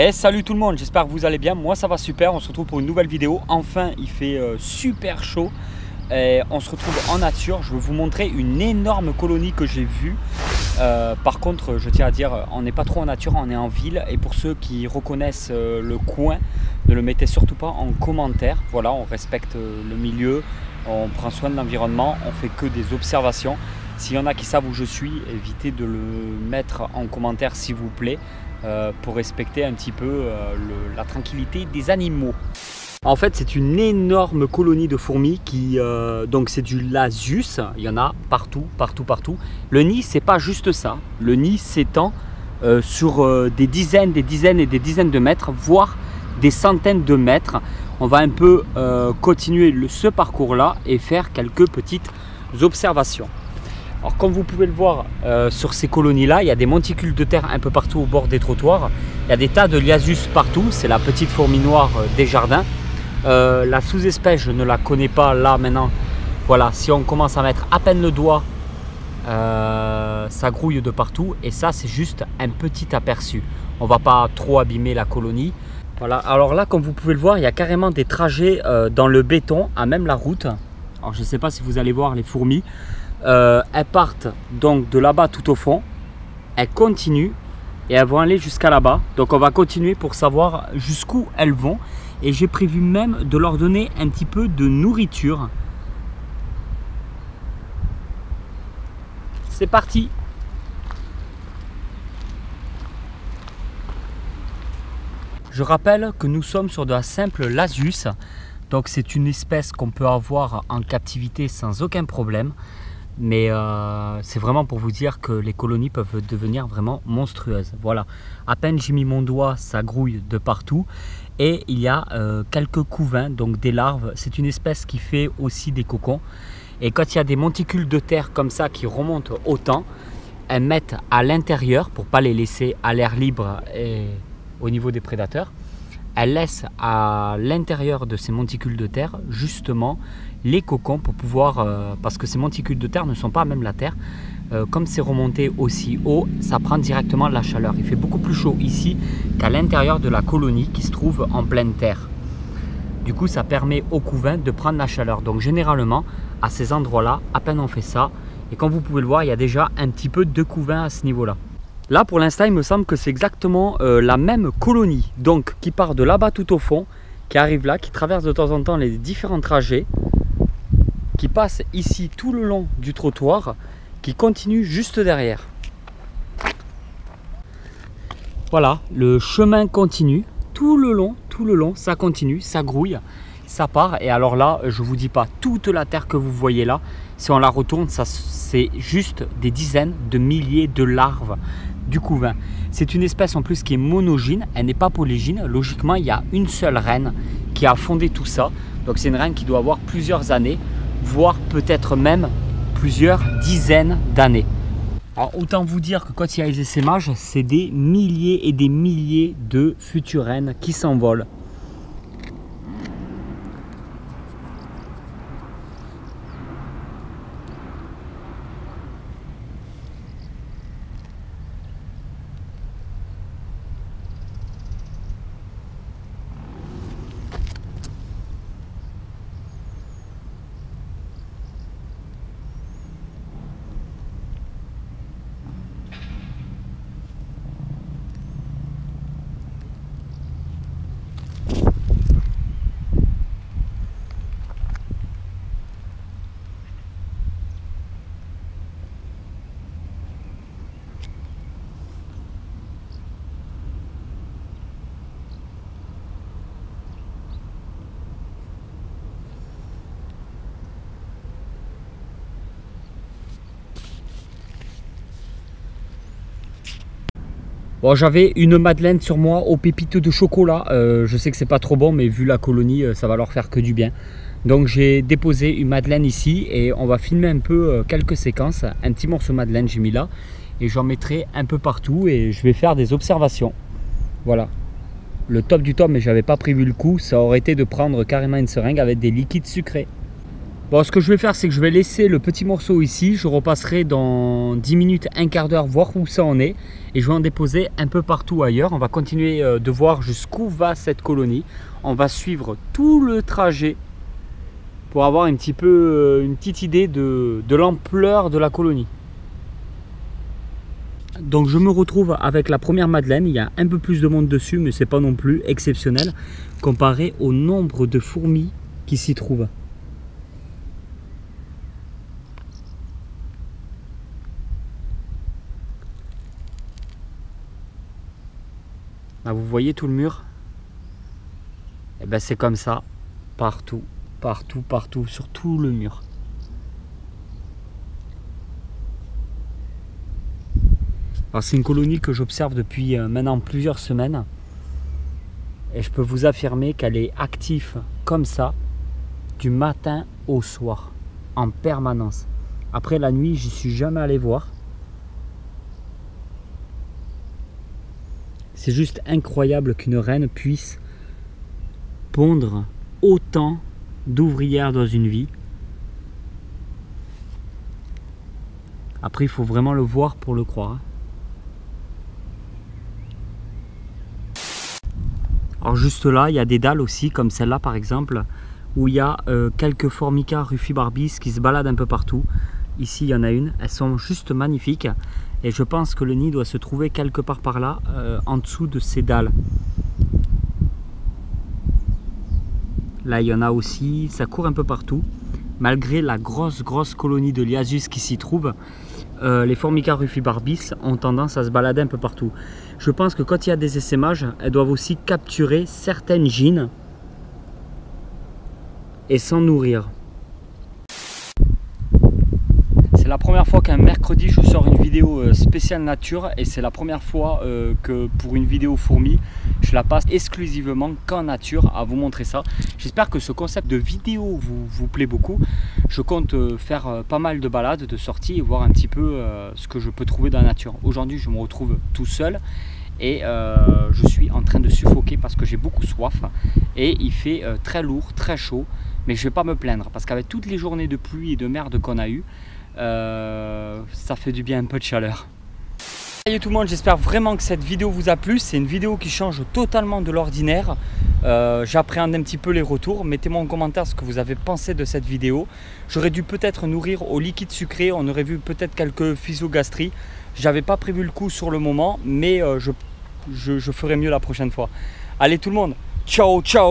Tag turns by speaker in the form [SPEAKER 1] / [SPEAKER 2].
[SPEAKER 1] Et salut tout le monde, j'espère que vous allez bien. Moi ça va super, on se retrouve pour une nouvelle vidéo. Enfin il fait super chaud et on se retrouve en nature. Je vais vous montrer une énorme colonie que j'ai vue. Par contre je tiens à dire, on n'est pas trop en nature, on est en ville. Et pour ceux qui reconnaissent le coin, ne le mettez surtout pas en commentaire. Voilà, on respecte le milieu, on prend soin de l'environnement, on fait que des observations. S'il y en a qui savent où je suis, évitez de le mettre en commentaire s'il vous plaît. Pour respecter un petit peu la tranquillité des animaux. En fait c'est une énorme colonie de fourmis qui donc c'est du Lasius, il y en a partout. Le nid c'est pas juste ça, le nid s'étend sur des dizaines et des dizaines de mètres, voire des centaines de mètres. On va un peu continuer ce parcours là et faire quelques petites observations. Alors comme vous pouvez le voir sur ces colonies là, il y a des monticules de terre un peu partout au bord des trottoirs. Il y a des tas de Lasius partout, c'est la petite fourmi noire des jardins. La sous-espèce je ne la connais pas là maintenant. Voilà, si on commence à mettre à peine le doigt, ça grouille de partout. Et ça c'est juste un petit aperçu. On ne va pas trop abîmer la colonie. Voilà, alors là comme vous pouvez le voir, il y a carrément des trajets dans le béton, à même la route. Alors je ne sais pas si vous allez voir les fourmis. Elles partent donc de là-bas tout au fond, elles continuent et elles vont aller jusqu'à là-bas. Donc on va continuer pour savoir jusqu'où elles vont. Et j'ai prévu même de leur donner un petit peu de nourriture. C'est parti! Je rappelle que nous sommes sur de la simple Lasius. Donc c'est une espèce qu'on peut avoir en captivité sans aucun problème. Mais c'est vraiment pour vous dire que les colonies peuvent devenir vraiment monstrueuses. Voilà, à peine j'ai mis mon doigt, ça grouille de partout. Et il y a quelques couvains, donc des larves. C'est une espèce qui fait aussi des cocons. Et quand il y a des monticules de terre comme ça qui remontent autant, elles mettent à l'intérieur, pour ne pas les laisser à l'air libre et au niveau des prédateurs, elles laissent à l'intérieur de ces monticules de terre justement les cocons pour pouvoir, parce que ces monticules de terre ne sont pas à même la terre, comme c'est remonté aussi haut, ça prend directement la chaleur. Il fait beaucoup plus chaud ici qu'à l'intérieur de la colonie qui se trouve en pleine terre. Du coup ça permet au couvain de prendre la chaleur. Donc généralement à ces endroits là, à peine on fait ça, et comme vous pouvez le voir il y a déjà un petit peu de couvain à ce niveau là. Là pour l'instant il me semble que c'est exactement la même colonie, donc qui part de là-bas tout au fond, qui arrive là, qui traverse de temps en temps les différents trajets, qui passe ici tout le long du trottoir, qui continue juste derrière. Voilà, le chemin continue tout le long, ça continue, ça grouille, ça part. Et alors là, je vous dis pas, toute la terre que vous voyez là, si on la retourne, ça c'est juste des dizaines de milliers de larves du couvain. C'est une espèce en plus qui est monogyne, elle n'est pas polygyne. Logiquement, il y a une seule reine qui a fondé tout ça. Donc c'est une reine qui doit avoir plusieurs années, voire peut-être même plusieurs dizaines d'années. Alors autant vous dire que quand il y a les essaimages, c'est des milliers et des milliers de futures reines qui s'envolent. Bon, j'avais une madeleine sur moi aux pépites de chocolat. Je sais que c'est pas trop bon, mais vu la colonie, ça va leur faire que du bien. Donc j'ai déposé une madeleine ici et on va filmer un peu quelques séquences. Un petit morceau de madeleine j'ai mis là et j'en mettrai un peu partout et je vais faire des observations. Voilà. Le top du top, mais j'avais pas prévu le coup, ça aurait été de prendre carrément une seringue avec des liquides sucrés. Bon, ce que je vais faire, c'est que je vais laisser le petit morceau ici. Je repasserai dans 10 minutes, un quart d'heure, voir où ça en est. Et je vais en déposer un peu partout ailleurs. On va continuer de voir jusqu'où va cette colonie. On va suivre tout le trajet pour avoir une petite idée de l'ampleur de la colonie. Donc je me retrouve avec la première madeleine. Il y a un peu plus de monde dessus, mais c'est pas non plus exceptionnel comparé au nombre de fourmis qui s'y trouvent. Là, vous voyez tout le mur? Et ben c'est comme ça, partout, partout, partout, sur tout le mur. Alors c'est une colonie que j'observe depuis maintenant plusieurs semaines. Et je peux vous affirmer qu'elle est active comme ça, du matin au soir, en permanence. Après la nuit, j'y suis jamais allé voir. C'est juste incroyable qu'une reine puisse pondre autant d'ouvrières dans une vie. Après, il faut vraiment le voir pour le croire. Alors juste là, il y a des dalles aussi, comme celle-là par exemple, où il y a quelques Formica rufibarbis qui se baladent un peu partout. Ici, il y en a une. Elles sont juste magnifiques. Et je pense que le nid doit se trouver quelque part par là, en dessous de ces dalles. Là, il y en a aussi. Ça court un peu partout. Malgré la grosse colonie de Liasus qui s'y trouve, les Formica rufibarbis ont tendance à se balader un peu partout. Je pense que quand il y a des essaimages, elles doivent aussi capturer certaines gînes et s'en nourrir. C'est la première fois qu'un mercredi je sors une vidéo spéciale nature, et c'est la première fois que pour une vidéo fourmis je la passe exclusivement qu'en nature à vous montrer ça. J'espère que ce concept de vidéo vous plaît beaucoup. Je compte faire pas mal de balades, de sorties et voir un petit peu ce que je peux trouver dans la nature. Aujourd'hui je me retrouve tout seul et je suis en train de suffoquer parce que j'ai beaucoup soif et il fait très lourd, très chaud, mais je ne vais pas me plaindre parce qu'avec toutes les journées de pluie et de merde qu'on a eu, ça fait du bien un peu de chaleur. Salut tout le monde, j'espère vraiment que cette vidéo vous a plu. C'est une vidéo qui change totalement de l'ordinaire. J'appréhende un petit peu les retours. Mettez-moi en commentaire ce que vous avez pensé de cette vidéo. J'aurais dû peut-être nourrir au liquide sucré. On aurait vu peut-être quelques physogastries. J'avais pas prévu le coup sur le moment, mais je ferai mieux la prochaine fois. Allez tout le monde, ciao ciao.